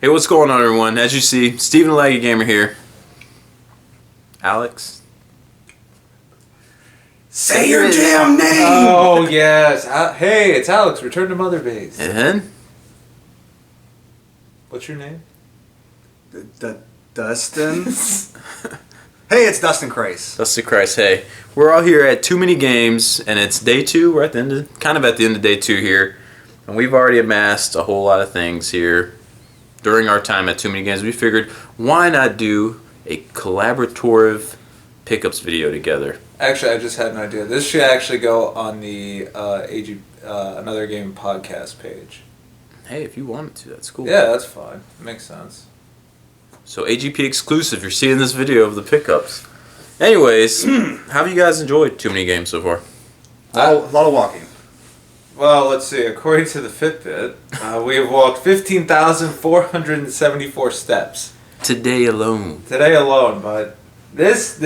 Hey, what's going on, everyone? As you see, Steven the Laggy Gamer here. Alex. Say your damn name! Oh, yes. Hey, it's Alex. Return to Mother Base. And? What's your name? Dustin? Hey, it's Dustin Christ. Dustin Christ, hey. We're all here at Too Many Games, and it's day 2. We're at the end of, kind of at the end of day 2 here. And we've already amassed a whole lot of things here. During our time at Too Many Games, we figured, why not do a collaborative pickups video together? Actually, I just had an idea. This should actually go on the Another Game podcast page. Hey, if you wanted to, that's cool. Yeah, that's fine. Makes sense. So AGP exclusive, you're seeing this video of the pickups. Anyways, how have you guys enjoyed Too Many Games so far? A lot of walking. Well, let's see. According to the Fitbit, we have walked 15,474 steps. Today alone. Today alone, but this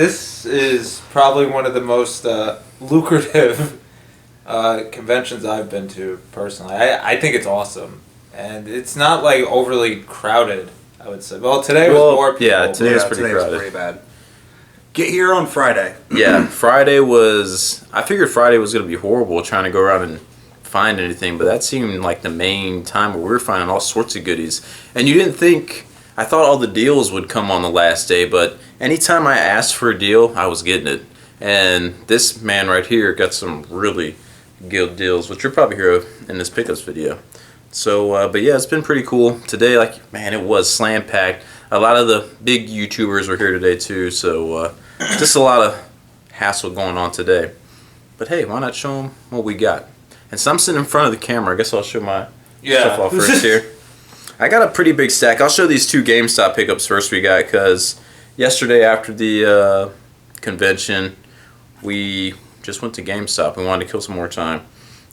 is probably one of the most lucrative conventions I've been to personally. I think it's awesome, and it's not like overly crowded, I would say. Well, today was more people. Yeah, today was pretty crowded. Was pretty bad. Get here on Friday. Yeah, Friday was... I figured Friday was going to be horrible trying to go around and find anything, but that seemed like the main time where we were finding all sorts of goodies. And you didn't think... I thought all the deals would come on the last day, but anytime I asked for a deal, I was getting it. And this man right here got some really good deals, which you'll probably hear of in this pickups video. So, but yeah, it's been pretty cool. Today, like, man, it was slam-packed. A lot of the big YouTubers were here today, too, so just a lot of hassle going on today. But hey, why not show them what we got? And so I'm sitting in front of the camera. I guess I'll show my stuff off first here. I got a pretty big stack. I'll show these 2 GameStop pickups first we got, because yesterday after the convention, we just went to GameStop. We wanted to kill some more time.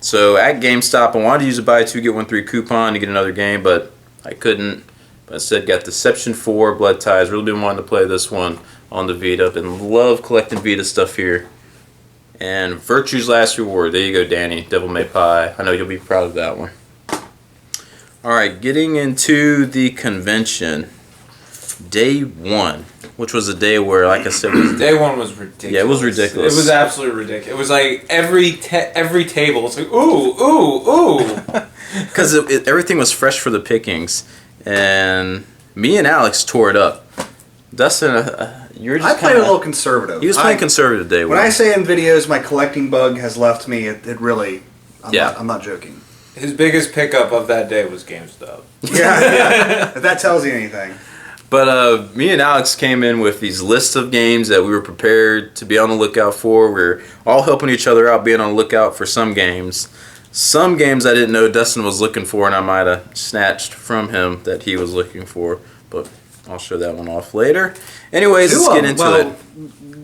So at GameStop, I wanted to use a buy 2, get 1 free coupon to get another game, but I couldn't. But instead got Deception 4, Blood Ties. Really been wanting to play this one on the Vita. Been love collecting Vita stuff here. And Virtue's Last Reward. There you go, Danny. Devil May Pie. I know you'll be proud of that one. Alright, getting into the convention. Day 1, which was a day where, like I said... Day 1 was ridiculous. Yeah, it was ridiculous. It was absolutely ridiculous. It was like every table was like, ooh, ooh, ooh. Because everything was fresh for the pickings. And me and Alex tore it up. Dustin, you're just I played a little conservative. He was playing conservative day 1. When I say in videos my collecting bug has left me, it really... I'm not joking. His biggest pickup of that day was GameStop. Yeah. If that tells you anything. But me and Alex came in with these lists of games that we were prepared to be on the lookout for. We were all helping each other out, being on the lookout for some games. Some games I didn't know Dustin was looking for, and I might have snatched from him that he was looking for. But I'll show that one off later. Anyways, let's get into it.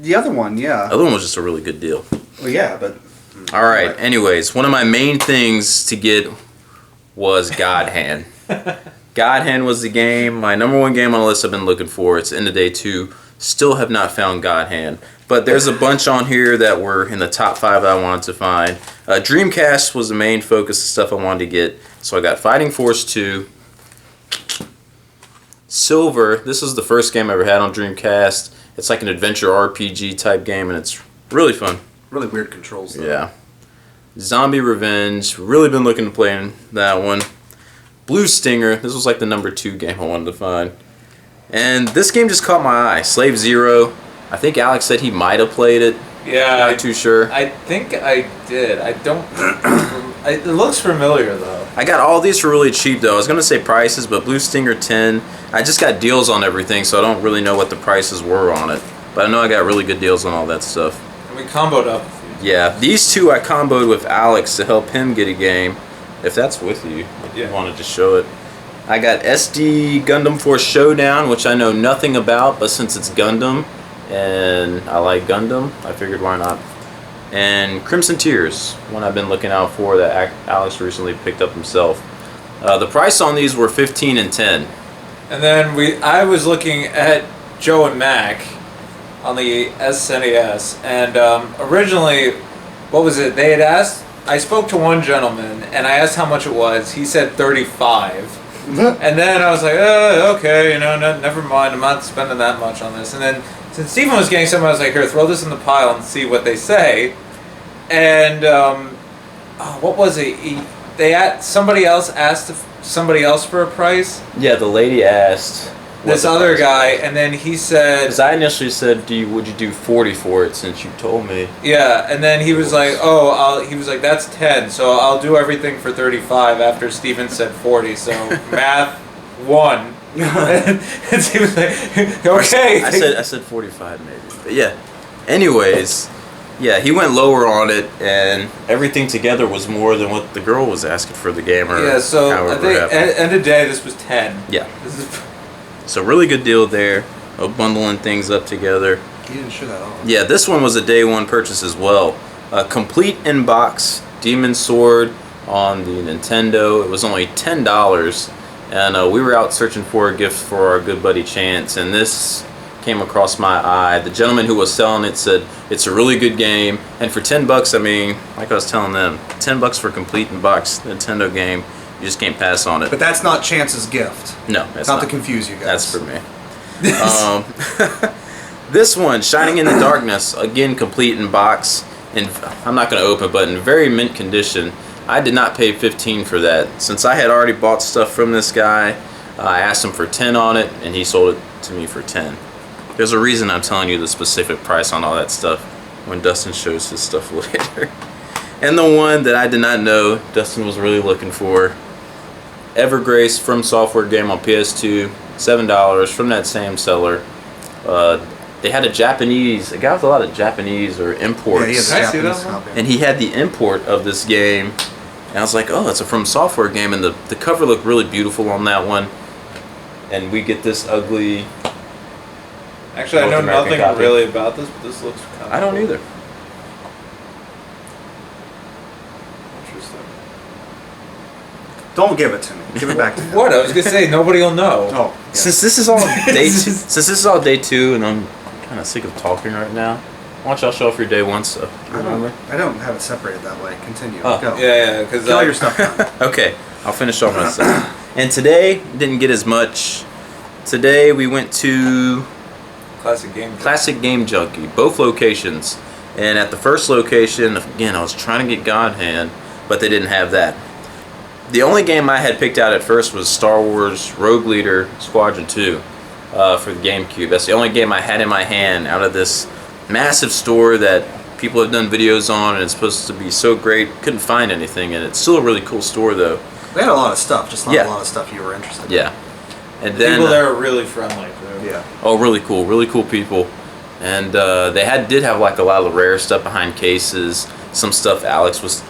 The other one, yeah. The other one was just a really good deal. Well, yeah, but... Alright, anyways, one of my main things to get was God Hand. God Hand was the game, my number 1 game on the list I've been looking for. It's end of day 2. Still have not found God Hand. But there's a bunch on here that were in the top 5 that I wanted to find. Dreamcast was the main focus of stuff I wanted to get. So I got Fighting Force 2. Silver, this is the first game I ever had on Dreamcast. It's like an adventure RPG type game, and it's really fun. Really weird controls, though. Yeah. Zombie Revenge. Really been looking to play in that one. Blue Stinger. This was like the number 2 game I wanted to find. And this game just caught my eye. Slave Zero. I think Alex said he might have played it. Yeah. Not too sure. I think I did. I don't... It looks familiar, though. I got all these for really cheap, though. I was going to say prices, but Blue Stinger 10. I just got deals on everything, so I don't really know what the prices were on it. But I know I got really good deals on all that stuff. We comboed up. Yeah, these 2 I comboed with Alex to help him get a game. If that's with you, if you wanted to show it. I got SD Gundam Force Showdown, which I know nothing about, but since it's Gundam, and I like Gundam, I figured why not. And Crimson Tears, one I've been looking out for that Alex recently picked up himself. The price on these were $15 and $10. And then I was looking at Joe and Mac on the SNES, and originally, what was it? They had asked. I spoke to one gentleman, and I asked how much it was. He said $35. And then I was like, okay, never mind. I'm not spending that much on this. And then since Stephen was getting some, I was like, here, throw this in the pile and see what they say. And what was it? Somebody else asked somebody else for a price. Yeah, the lady asked This other guy, and then he said, because I initially said, would you do 40 for it since you told me? yeah, and then he was like, he was like, that's 10, so I'll do everything for 35 after Steven said 40, so math 1. And he was like, okay. I said 45 maybe, but yeah. Anyways, yeah, he went lower on it, and everything together was more than what the girl was asking for the game. Yeah, so I think end of day this was 10. Yeah. So really good deal there, bundling things up together. You didn't show that off. Yeah, this one was a day one purchase as well. A complete in-box Demon Sword on the Nintendo. It was only $10, and we were out searching for a gift for our good buddy Chance, and this came across my eye. The gentleman who was selling it said it's a really good game, and for $10, I mean, like I was telling them, $10 for a complete in-box Nintendo game. You just can't pass on it. But that's not Chance's gift. No, that's not to confuse you guys. That's for me. This one, Shining in the Darkness, again complete in box, and I'm not going to open it, but in very mint condition. I did not pay $15 for that. Since I had already bought stuff from this guy, I asked him for $10 on it, and he sold it to me for $10. There's a reason I'm telling you the specific price on all that stuff when Dustin shows his stuff later. And the one that I did not know Dustin was really looking for, Evergrace From Software game on PS2, $7 from that same seller. They had a guy with a lot of Japanese or imports. Yeah, he has a Japanese copy. And he had the import of this game. And I was like, oh, it's a From Software game. And the cover looked really beautiful on that one. And we get this ugly... Actually, I know North American nothing copy. really about this, but this looks kind of I don't cool. either. Interesting. Don't give it to me. Give it back to him. What? I was going to say, nobody will know. Oh, yeah. Since this is all day two, and I'm kind of sick of talking right now, why don't y'all show off your day one stuff? I don't have it separated that way. Continue. Oh. Go. Yeah, because Get all your stuff down. Okay, I'll finish off my stuff. And today, didn't get as much. Today we went to Classic Game Junkie, both locations. And at the first location, again, I was trying to get God Hand, but they didn't have that. The only game I had picked out at first was Star Wars Rogue Leader Squadron 2 for the GameCube. That's the only game I had in my hand out of this massive store that people have done videos on, and it's supposed to be so great. Couldn't find anything, and it's still a really cool store though. They had a lot of stuff, just not a lot of stuff you were interested in. Yeah. And the then people there are really friendly too. Yeah. oh, really cool people. And they did have like a lot of rare stuff behind cases. Some stuff Alex was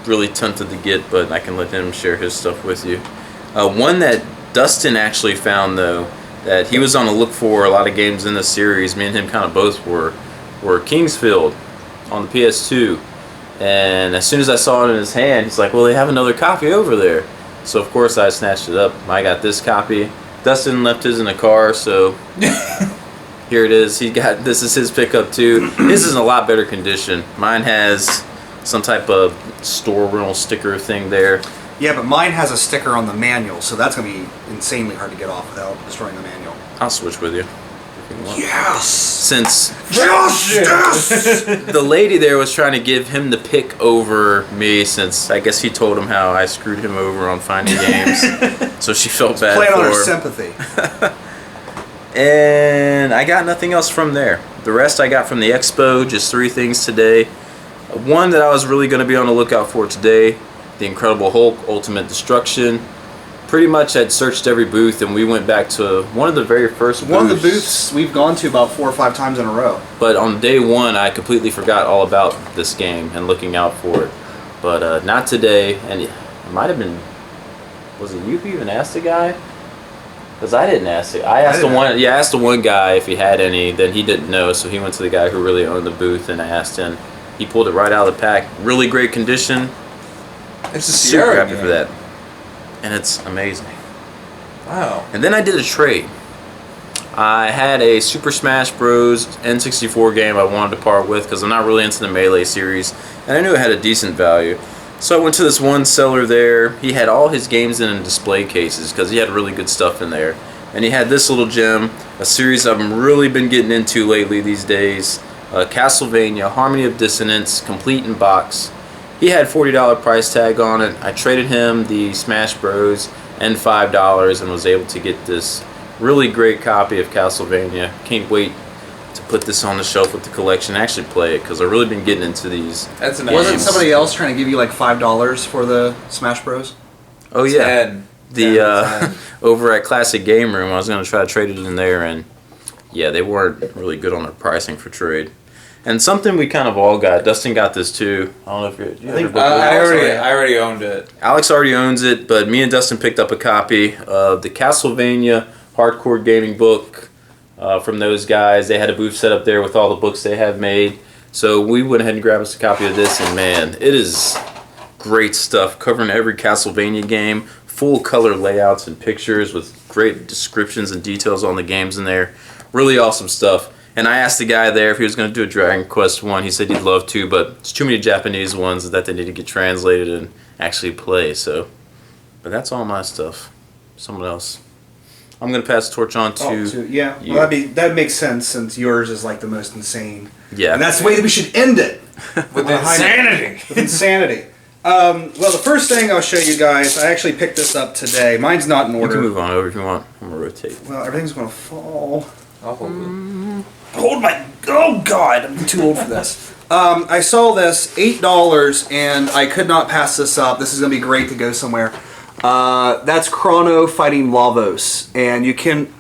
really tempted to get, but I can let him share his stuff with you. One that Dustin actually found though, that he was on the look for a lot of games in the series. Me and him kind of both were Kingsfield on the PS2. And as soon as I saw it in his hand, he's like, well, they have another copy over there. So of course I snatched it up. I got this copy. Dustin left his in the car, so here it is. This is his pickup too. His is in a lot better condition. Mine has some type of store rental sticker thing there. Yeah, but mine has a sticker on the manual, so that's going to be insanely hard to get off without destroying the manual. I'll switch with you if you want. Yes! Since Justice! the lady there was trying to give him the pick over me, since I guess he told him how I screwed him over on finding games, so she felt bad Playing for on her him. sympathy. And I got nothing else from there. The rest I got from the expo, just 3 things today. One that I was really going to be on the lookout for today, the Incredible Hulk Ultimate Destruction. Pretty much had searched every booth, and we went back to one of the very first booths. One of the booths we've gone to about 4 or 5 times in a row. But on day one, I completely forgot all about this game and looking out for it. But not today, and it might have been, was it you who even asked the guy? Because I didn't ask it. I asked the one guy if he had any, then he didn't know, so he went to the guy who really owned the booth and I asked him. He pulled it right out of the pack. Really great condition. It's a Super Sierra happy game. for that. And it's amazing. Wow. And then I did a trade. I had a Super Smash Bros. N64 game I wanted to part with because I'm not really into the Melee series, and I knew it had a decent value. So I went to this one seller there. He had all his games in display cases because he had really good stuff in there. And he had this little gem, a series I've really been getting into lately these days. Castlevania, Harmony of Dissonance, complete in box. He had $40 price tag on it. I traded him the Smash Bros. And $5 and was able to get this really great copy of Castlevania. Can't wait to put this on the shelf with the collection and actually play it because I've really been getting into these. That's an Wasn't games. somebody else trying to give you like $5 for the Smash Bros? Oh yeah. 10. The over at Classic Game Room, I was going to try to trade it in there, and yeah, they weren't really good on their pricing for trade. And something we kind of all got. Dustin got this too. I don't know if you have your book. I already owned it. Alex already owns it, but me and Dustin picked up a copy of the Castlevania Hardcore Gaming book from those guys. They had a booth set up there with all the books they have made. So we went ahead and grabbed us a copy of this, and man, it is great stuff, covering every Castlevania game, full color layouts and pictures with great descriptions and details on the games in there. Really awesome stuff. And I asked the guy there if he was going to do a Dragon Quest 1. He said he'd love to, but it's too many Japanese ones that they need to get translated and actually play. So, but that's all my stuff. Someone else. I'm going to pass the torch on to yeah. you. Well, that makes sense since yours is like the most insane. Yeah. And that's the way that we should end it. With On a high note. insanity. With insanity. Well, the first thing I'll show you guys, I actually picked this up today. Mine's not in You order. can move on over if you want. I'm going to rotate. Well, everything's going to fall. I'll hold it. Hold my... Oh, God. I'm too old for this. I saw this, $8, and I could not pass this up. This is going to be great to go somewhere. That's Chrono fighting Lavos, and you can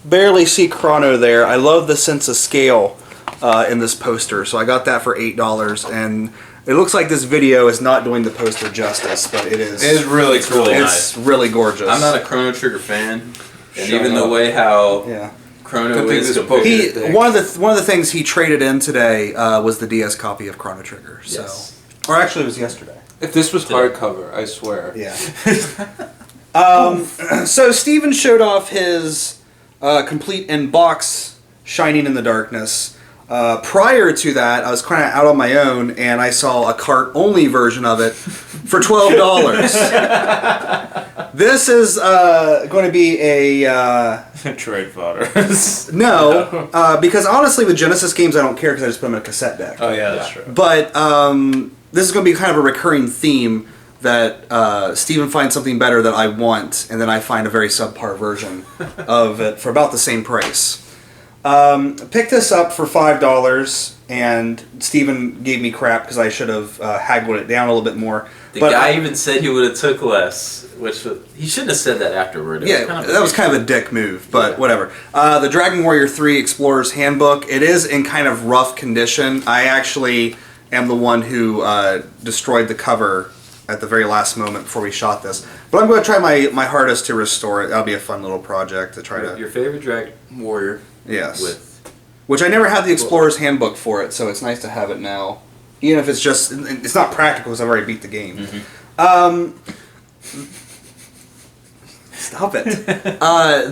barely see Chrono there. I love the sense of scale in this poster, so I got that for $8, and it looks like this video is not doing the poster justice, but it is. It is really cool. really It's really gorgeous. I'm not a Chrono Trigger fan, and Shut even up. the way how Yeah. Chrono Good thing is this compared book to He one of the things he traded in today was the DS copy of Chrono Trigger. So, Yes. or actually, it was yesterday. If this was hardcover, I swear. Yeah. So Steven showed off his complete in box Shining in the Darkness. Prior to that, I was kind of out on my own, and I saw a cart only version of it for $12. This is going to be a Trade fodder. no, because honestly, with Genesis games, I don't care because I just put them in a cassette deck. Oh yeah, that's true. But this is going to be kind of a recurring theme that Steven finds something better that I want, and then I find a very subpar version of it for about the same price. Picked this up for $5, and Steven gave me crap because I should have haggled it down a little bit more. The But guy even said he would have took less, which he shouldn't have said that afterward. yeah, that was kind of a dick move, but whatever. The Dragon Warrior 3 Explorer's Handbook, it is in kind of rough condition. I actually am the one who destroyed the cover at the very last moment before we shot this. But I'm going to try my hardest to restore it. That'll be a fun little project to try to... Your favorite Dragon Warrior. Yes. With Which I never had the Explorer's Handbook for it, so it's nice to have it now. Even if it's just... It's not practical because I've already beat the game. Stop it.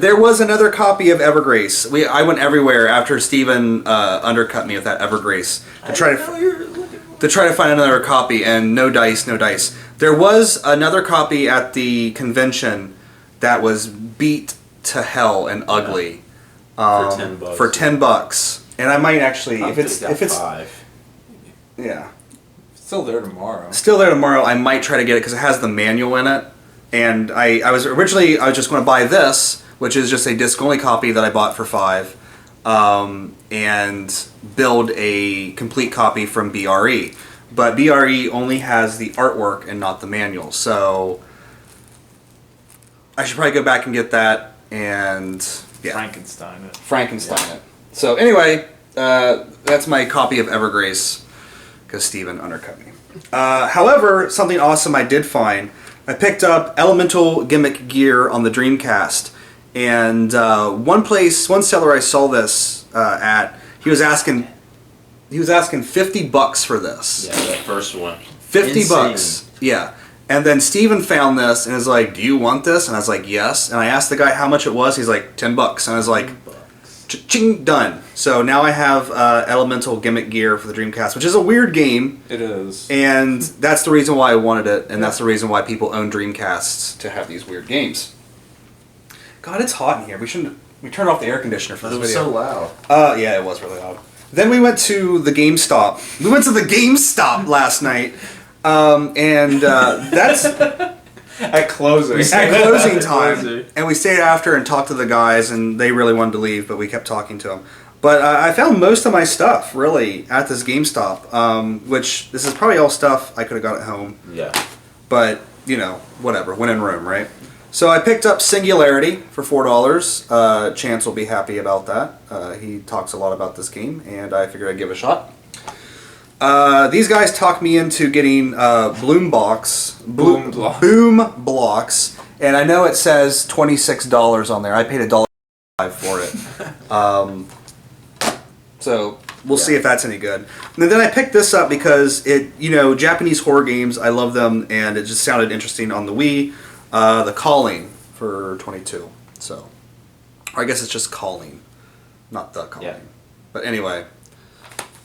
There was another copy of Evergrace. I went everywhere after Steven undercut me with that Evergrace to try to find another copy, and no dice, no dice. There was another copy at the convention that was beat to hell and ugly. for $10. For $10. And I might actually, I'll if it's take that 5. yeah, Still there tomorrow. still there tomorrow, I might try to get it because it has the manual in it. And I was just going to buy this, which is just a disc only copy that I bought for $5, and build a complete copy from BRE. But BRE only has the artwork and not the manual, so I should probably go back and get that and yeah, Frankenstein it. So anyway, that's my copy of Evergrace because Steven undercut me. However, something awesome I did find. I picked up Elemental Gimmick Gear on the Dreamcast, and one seller I saw this at, he was asking $50 for this. Yeah, that first one. $50. Yeah. And then Steven found this and was like, "Do you want this?" And I was like, "Yes." And I asked the guy how much it was. He's like, $10. And I was like, Ching, done. So now I have Elemental Gimmick Gear for the Dreamcast, which is a weird game. It is. And that's the reason why I wanted it, and that's the reason why people own Dreamcasts, to have these weird games. God, it's hot in here. We turned off the air conditioner for this video. It was so loud. Yeah, it was really loud. Then we went to the GameStop. We went to the GameStop last night, and that's At closing. at closing time. And we stayed after and talked to the guys, and they really wanted to leave, but we kept talking to them. But I found most of my stuff, really, at this GameStop, which this is probably all stuff I could have got at home. Yeah. But, whatever. When in Rome, right? So I picked up Singularity for $4. Chance will be happy about that. He talks a lot about this game, and I figured I'd give it a shot. These guys talked me into getting Boom Blocks, and I know it says $26 on there. I paid $1.05 for it. So we'll see if that's any good. And then I picked this up because Japanese horror games, I love them, and it just sounded interesting on the Wii. The Calling for 22. So, or I guess it's just Calling, not The Calling. Yeah. But anyway,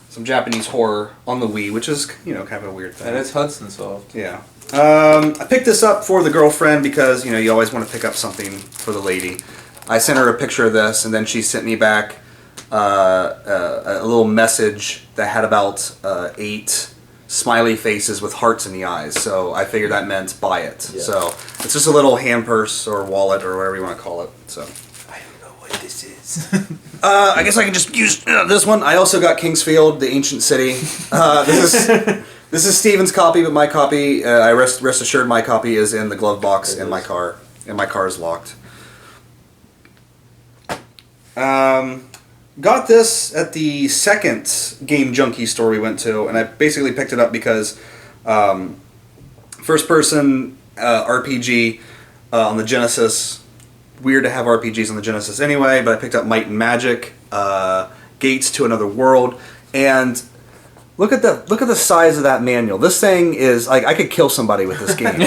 some Japanese horror on the Wii, which is kind of a weird thing. And it's Hudson Soft. Yeah. I picked this up for the girlfriend because you always want to pick up something for the lady. I sent her a picture of this, and then she sent me back a little message that had about 8 smiley faces with hearts in the eyes. So I figured that meant buy it. Yeah. So it's just a little hand purse or wallet or whatever you want to call it. So I don't know what this is. I guess I can just use this one. I also got Kingsfield, the Ancient City. This is Steven's copy, but my copy, I rest assured my copy is in the glove box in my car, and my car is locked. Got this at the second Game Junkie store we went to, and I basically picked it up because first-person RPG on the Genesis. Weird to have RPGs on the Genesis anyway, but I picked up Might and Magic, Gates to Another World, and look at the size of that manual. This thing is like I could kill somebody with this game.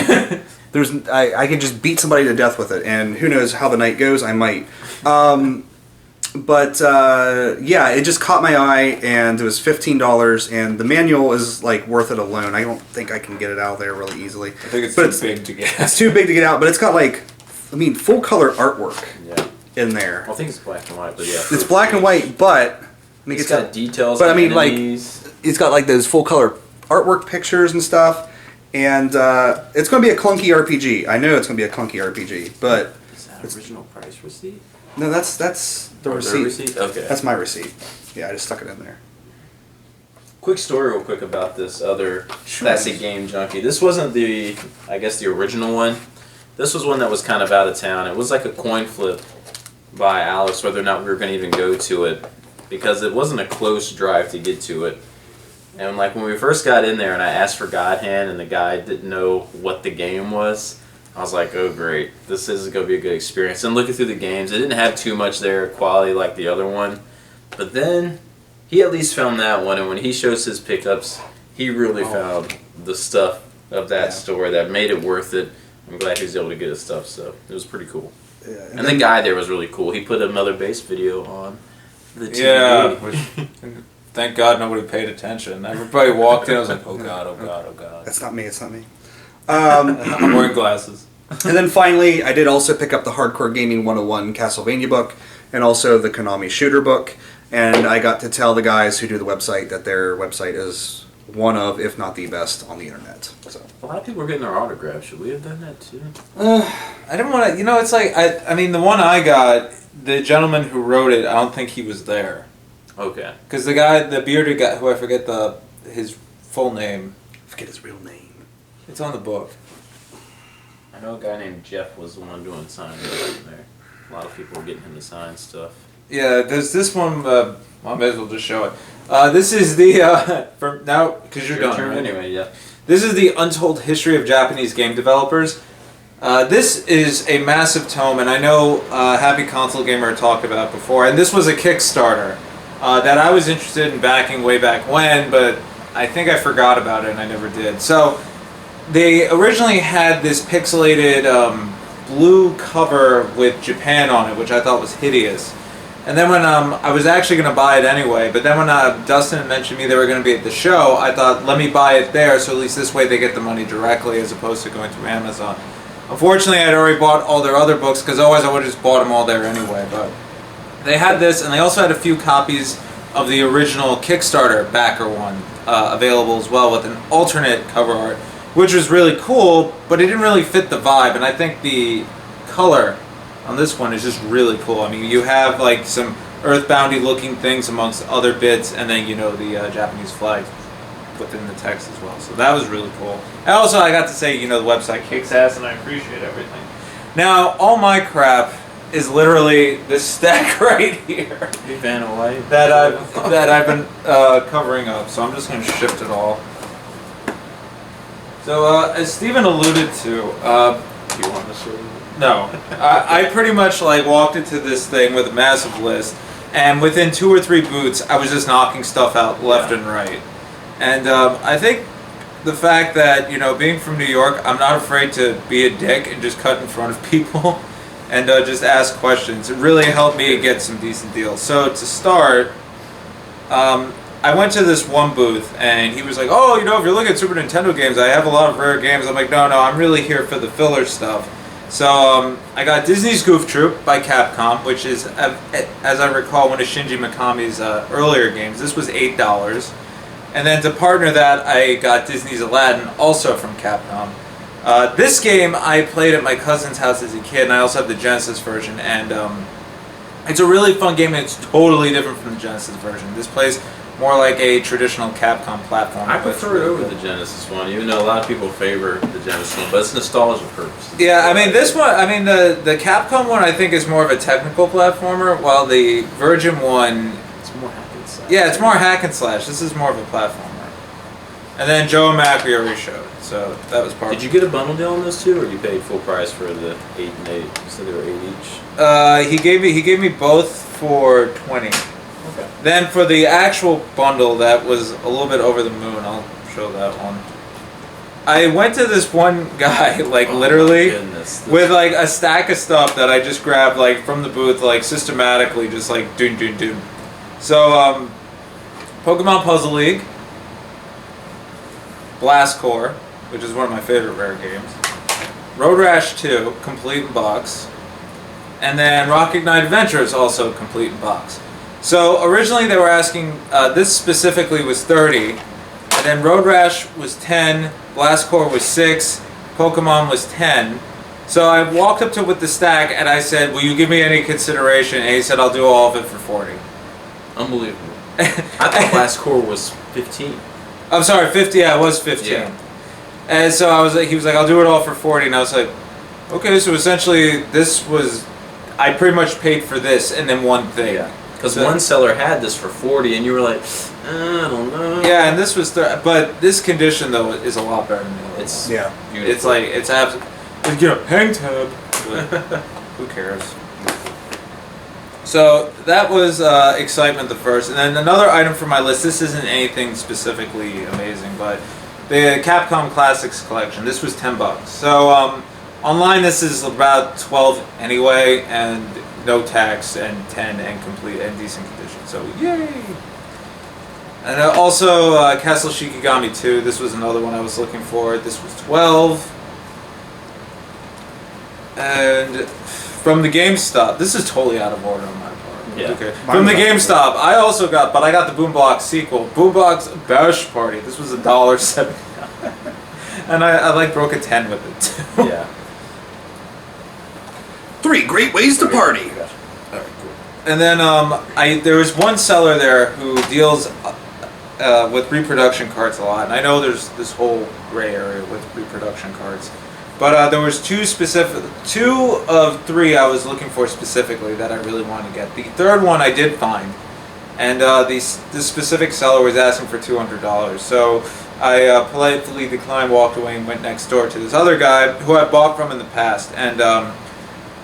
I could just beat somebody to death with it, and who knows how the night goes? I might. But it just caught my eye, and it was $15, and the manual is like worth it alone. I don't think I can get it out of there really easily. I think it's too big to get. It's too big to get out, but it's got full color artwork in there. I think it's black and white, but yeah. It's black and white, but it's got details. But it's got those full color artwork pictures and stuff, and it's going to be a clunky RPG. I know it's going to be a clunky RPG, but is that original price receipt? No, that's the receipt. Okay. That's my receipt. Yeah, I just stuck it in there. Quick story real quick about this other classic Game Junkie. This wasn't the original one. This was one that was kind of out of town. It was like a coin flip by Alex whether or not we were going to even go to it, because it wasn't a close drive to get to it. And when we first got in there and I asked for God Hand and the guy didn't know what the game was, I was like, oh great, this is going to be a good experience. And looking through the games, it didn't have too much there, quality like the other one. But then, he at least found that one, and when he shows his pickups, he really found the stuff of that store that made it worth it. I'm glad he was able to get his stuff, so it was pretty cool. Yeah, and the guy there was really cool. He put another base video on the TV. Yeah, thank God nobody paid attention. Everybody walked in, I was like, oh God, oh God, oh God. That's not me, it's not me. I'm wearing glasses. And then finally, I did also pick up the Hardcore Gaming 101 Castlevania book, and also the Konami Shooter book, and I got to tell the guys who do the website that their website is one of, if not the best, on the internet. So a lot of people were getting their autographs. Should we have done that too? I didn't want to, it's like, I mean, the one I got, the gentleman who wrote it, I don't think he was there. Okay. Because the guy, the bearded guy, who I forget his full name. I forget his real name. It's on the book. I know a guy named Jeff was the one doing signs there. A lot of people were getting him to sign stuff. Yeah, there's this one, I may as well just show it. This is the, for now, because you're done, right? Anyway, yeah. This is the Untold History of Japanese Game Developers. This is a massive tome, and I know Happy Console Gamer talked about it before, and this was a Kickstarter that I was interested in backing way back when, but I think I forgot about it and I never did. So, they originally had this pixelated blue cover with Japan on it, which I thought was hideous. And then when I was actually going to buy it anyway, but then when Dustin had mentioned me they were going to be at the show, I thought, let me buy it there, so at least this way they get the money directly as opposed to going through Amazon. Unfortunately, I had already bought all their other books, because otherwise I would have just bought them all there anyway. But they had this, and they also had a few copies of the original Kickstarter backer one available as well, with an alternate cover art, which was really cool, but it didn't really fit the vibe, and I think the color on this one is just really cool. I mean, you have like some earthboundy looking things amongst other bits, and then the Japanese flag within the text as well. So that was really cool. And also I got to say, the website kicks ass, and I appreciate everything. Now, all my crap is literally this stack right here Vanna White that I've been covering up. So I'm just going to shift it all. So as Steven alluded to, you want to show you? no, I pretty much walked into this thing with a massive list, and within 2 or 3 boots, I was just knocking stuff out left and right. And I think the fact that, being from New York, I'm not afraid to be a dick and just cut in front of people and just ask questions. It really helped me get some decent deals. So to start, I went to this one booth, and he was like, oh, if you're looking at Super Nintendo games, I have a lot of rare games. I'm like, no, I'm really here for the filler stuff. So I got Disney's Goof Troop by Capcom, which is, as I recall, one of Shinji Mikami's earlier games. This was $8. And then to partner that, I got Disney's Aladdin, also from Capcom. This game I played at my cousin's house as a kid, and I also have the Genesis version. And it's a really fun game, and it's totally different from the Genesis version. This plays more like a traditional Capcom platform. I prefer it over the Genesis one, even though a lot of people favor the Genesis one, but it's nostalgia purposes. Yeah, I mean this one, the Capcom one I think is more of a technical platformer, while the Virgin one, It's more hack and slash. yeah, it's more hack and slash. This is more of a platformer. And then Joe and Mac we already showed, so that was part. Did you get a bundle deal on those two, or you paid full price for the 8 and 8? You said they were 8 each. He gave me both for 20. Okay. Then for the actual bundle, that was a little bit over the moon. I'll show that one. I went to this one guy, literally, with a stack of stuff that I just grabbed from the booth, systematically, just doon. So, Pokemon Puzzle League, Blast Corps, which is one of my favorite rare games, Road Rash 2, complete in box, and then Rocket Knight Adventures, also complete in box. So originally they were asking, this specifically was 30, and then Road Rash was 10, Blast Corps was 6, Pokemon was 10. So I walked up to with the stack and I said, will you give me any consideration? And he said, I'll do all of it for 40. Unbelievable. I thought Blast Corps was 15. I'm sorry, 50, yeah, it was 15. Yeah. And so he was like, I'll do it all for 40, and I was like, okay, so essentially I pretty much paid for this and then one thing. Yeah. Because one seller had this for 40, and you were like, I don't know. Yeah, and this was, but this condition though is a lot better than the other. It's beautiful. beautiful. It's absolutely, hang tab. Who cares? So that was excitement the first, and then another item for my list. This isn't anything specifically amazing, but the Capcom Classics collection. This was $10. So online, this is about 12 anyway, and no tax, and 10 and complete and decent condition. So yay! And also Castle Shikigami 2. This was another one I was looking for. This was 12. And from the GameStop, this is totally out of order on my part. Yeah. Okay. From the GameStop, I also got, but I got the Boombox sequel, Boombox Bash Party. This was $1.79, and I broke a 10 with it too. Yeah. 3 great ways to party. Alright, cool. And then there was one seller there who deals with reproduction cards a lot, and I know there's this whole gray area with reproduction cards. But there was 2 of 3 I was looking for specifically that I really wanted to get. The third one I did find, and this specific seller was asking for $200. So I politely declined, walked away, and went next door to this other guy who I bought from in the past. And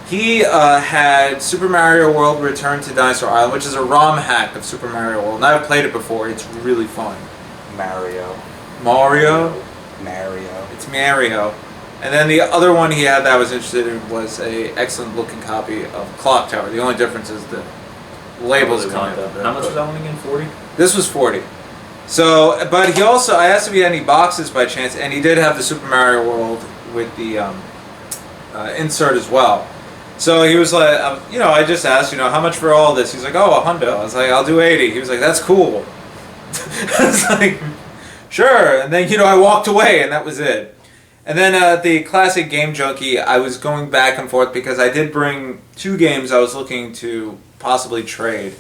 he had Super Mario World Return to Dinosaur Island, which is a ROM hack of Super Mario World. And I've played it before. It's really fun. Mario. It's Mario. And then the other one he had that I was interested in was a excellent looking copy of Clock Tower. The only difference is the labels Really come want out. that. How much was that one again? 40. This was 40. So, but he also, I asked if he had any boxes by chance, and he did have the Super Mario World with the insert as well. So he was like, I just asked, how much for all this? He's like, oh, $100. I was like, I'll do 80. He was like, that's cool. I was like, sure. And then, I walked away, and that was it. And then at the Classic Game Junkie, I was going back and forth because I did bring 2 games I was looking to possibly trade.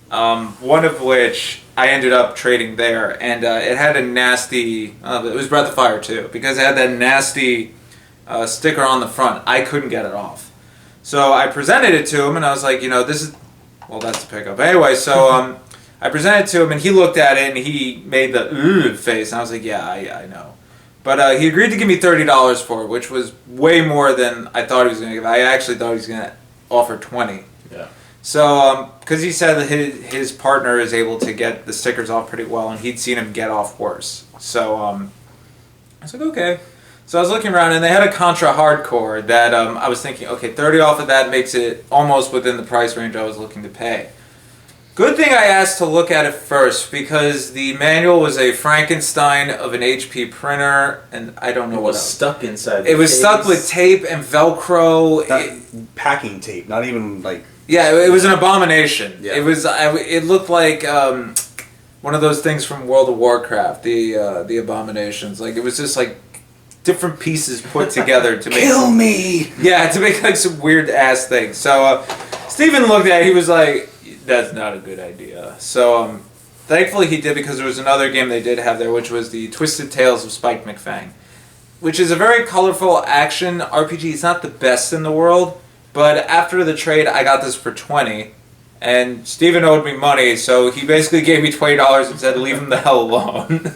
One of which I ended up trading there, and it had a nasty. It was Breath of Fire 2 because it had that nasty sticker on the front. I couldn't get it off, so I presented it to him, and I was like, this is. Well, that's a pickup. Anyway, so I presented it to him, and he looked at it, and he made the face, and I was like, yeah, I know. But he agreed to give me $30 for it, which was way more than I thought he was going to give. I actually thought he was going to offer $20. Yeah. So, because he said that his partner is able to get the stickers off pretty well, and he'd seen him get off worse. So, I was like, okay. So I was looking around, and they had a Contra Hardcore that I was thinking, okay, 30 off of that makes it almost within the price range I was looking to pay. Good thing I asked to look at it first, because the manual was a Frankenstein of an HP printer, and I don't know what was else. stuck inside. It was stuck with tape and Velcro. Packing tape, not even like. Yeah, it was an abomination. Yeah. It was. It looked like one of those things from World of Warcraft. The abominations. Like it was just like different pieces put together to make. Kill me. Yeah, to make like some weird ass thing. So Steven looked at it. He was like, "That's not a good idea." So thankfully he did, because there was another game they did have there, which was the Twisted Tales of Spike McFang, which is a very colorful action RPG. It's not the best in the world. But after the trade, I got this for $20, and Steven owed me money, so he basically gave me $20 and said, leave him the hell alone.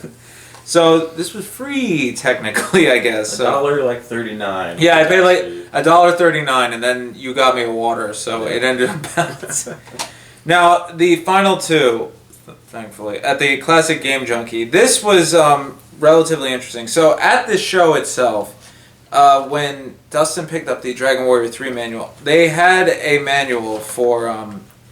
So this was free, technically, I guess. So, $1.39. yeah, I paid like $1.39, and then you got me a water, so it ended up balancing. Now, the final 2, thankfully, at the Classic Game Junkie, this was relatively interesting. So at this show itself, when Dustin picked up the Dragon Warrior 3 manual, they had a manual for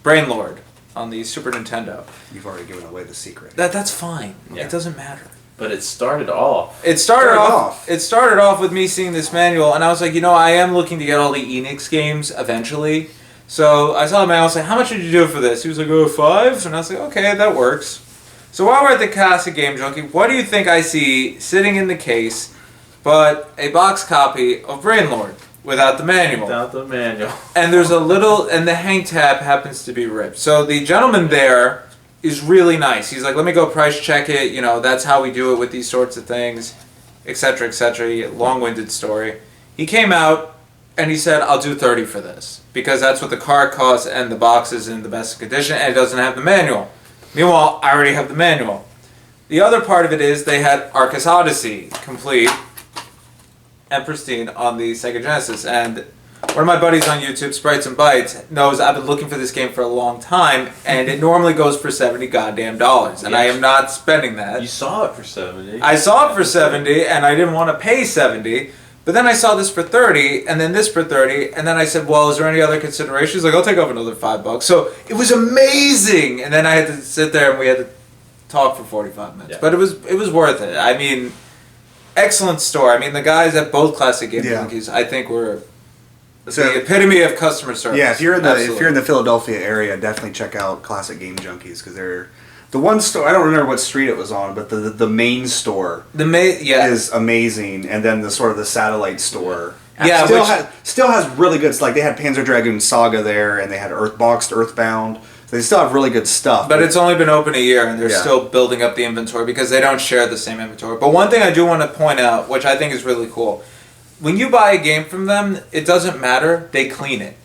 Brainlord on the Super Nintendo. You've already given away the secret. That's fine. Yeah. It doesn't matter. But it started off. It started off with me seeing this manual, and I was like, I am looking to get all the Enix games eventually. So I saw the manual, I was like, how much did you do for this? He was like, oh, 5? And I was like, okay, that works. So while we're at the Classic Game Junkie, what do you think I see sitting in the case but a box copy of Brainlord without the manual? Without the manual. And there's a little, and the hang tab happens to be ripped. So the gentleman there is really nice. He's like, let me go price check it. That's how we do it with these sorts of things, etc., etc. Long-winded story. He came out and he said, I'll do 30 for this, because that's what the card costs and the box is in the best condition and it doesn't have the manual. Meanwhile, I already have the manual. The other part of it is they had Arcus Odyssey complete and pristine on the Sega Genesis, and one of my buddies on YouTube, Sprites and Bytes, knows I've been looking for this game for a long time, and it normally goes for $70 goddamn dollars, and I am not spending that. You saw it for 70. I saw it for 70, and I didn't want to pay 70, but then I saw this for 30, and then this for 30, and then I said, well, is there any other considerations? Like, I'll take off another $5. So it was amazing, and then I had to sit there and we had to talk for 45 minutes, but it was worth it. I mean, excellent store. I mean, the guys at both Classic Game Junkies, I think, were the epitome of customer service. Yeah, if you're in the Philadelphia area, definitely check out Classic Game Junkies, because they're the one store. I don't remember what street it was on, but the main store is amazing, and then the sort of the satellite store still has really good. Like they had Panzer Dragoon Saga there, and they had Earthbound. They still have really good stuff. But it's only been open a year, and they're still building up the inventory because they don't share the same inventory. But one thing I do want to point out, which I think is really cool, when you buy a game from them, it doesn't matter. They clean it.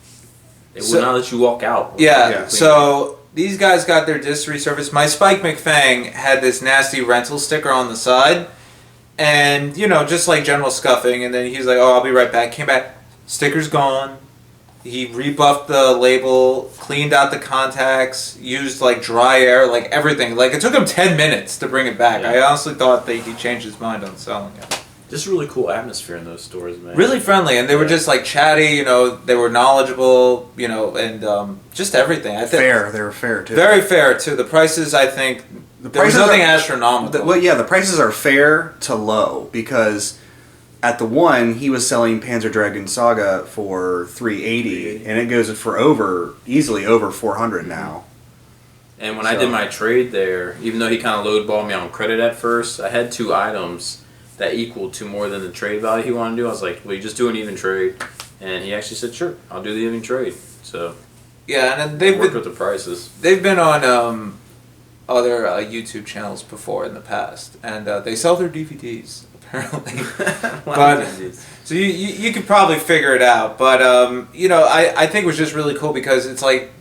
They will not let you walk out. Yeah, so these guys got their disc resurfaced. My Spike McFang had this nasty rental sticker on the side, and, just like general scuffing, and then he's like, oh, I'll be right back. Came back, sticker's gone. He rebuffed the label, cleaned out the contacts, used like dry air, like everything. Like it took him 10 minutes to bring it back. Yeah. I honestly thought that he changed his mind on selling it. Just a really cool atmosphere in those stores, man. Really friendly, and they were just like chatty. You know, they were knowledgeable. You know, and just everything. I think Fair. They were fair too. very fair too. The prices, I think, there was nothing astronomical. The prices are fair to low because at the one he was selling Panzer Dragoon Saga for $380, and it goes for easily over $400 now. And when I did my trade there, even though he kind of lowballed me on credit at first, I had 2 items that equaled to more than the trade value he wanted to do. I was like, "Will you just do an even trade?" And he actually said, "Sure, I'll do the even trade." So yeah, and they've worked been, with the prices. they've been on other YouTube channels before in the past, and they sell their DVDs apparently. But so you could probably figure it out. But you know, I think it was just really cool because it's like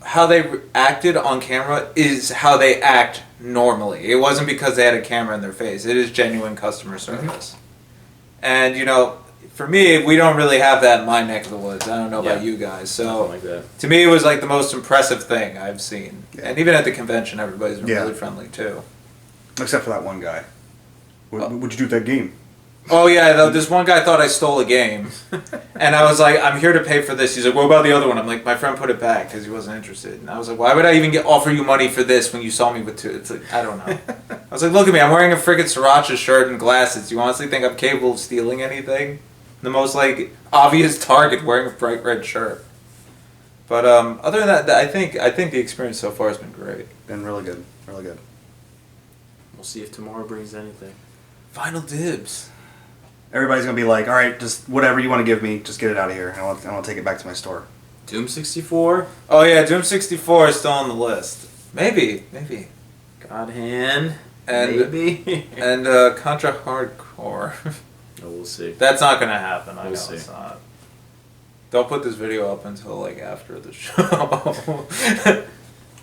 how they acted on camera is how they act normally. It wasn't because they had a camera in their face. It is genuine customer service. And you know, for me, we don't really have that in my neck of the woods. I don't know about you guys. So like that. to me, it was like the most impressive thing I've seen. Yeah. And even at the convention, everybody's been Yeah. really friendly too. Except for that one guy. What'd you do with that game? Oh yeah, this one guy thought I stole a game, and I was like, "I'm here to pay for this." He's like, "What about the other one?" I'm like, "My friend put it back because he wasn't interested." And I was like, "Why would I even offer you money for this when you saw me with 2?" It's like, I don't know. I was like, "Look at me, I'm wearing a freaking Sriracha shirt and glasses. You honestly think I'm capable of stealing anything?" The most like obvious target wearing a bright red shirt. But other than that, I think the experience so far has been great. Been really good. Really good. We'll see if tomorrow brings anything. Final dibs. Everybody's gonna be like, all right, just whatever you want to give me, just get it out of here. I want to take it back to my store. Doom 64. Oh yeah, Doom 64 is still on the list. Maybe. God Hand. And Maybe. and Contra Hardcore. Oh, we'll see. That's not gonna happen. I know We'll see. it's not. Don't put this video up until like after the show.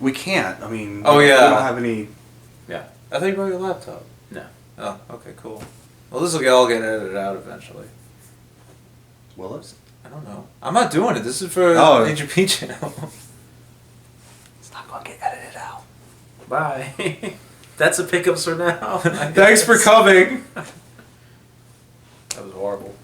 We can't. I mean, Oh, we yeah. don't have any. Yeah. I thought you brought your laptop. No. Oh, okay, cool. Well, this will all get edited out eventually. Will it? I don't know. I'm not doing it. This is for Oh. HGP channel. It's not gonna get edited out. Bye. That's a pickups for now. Thanks for coming. That was horrible.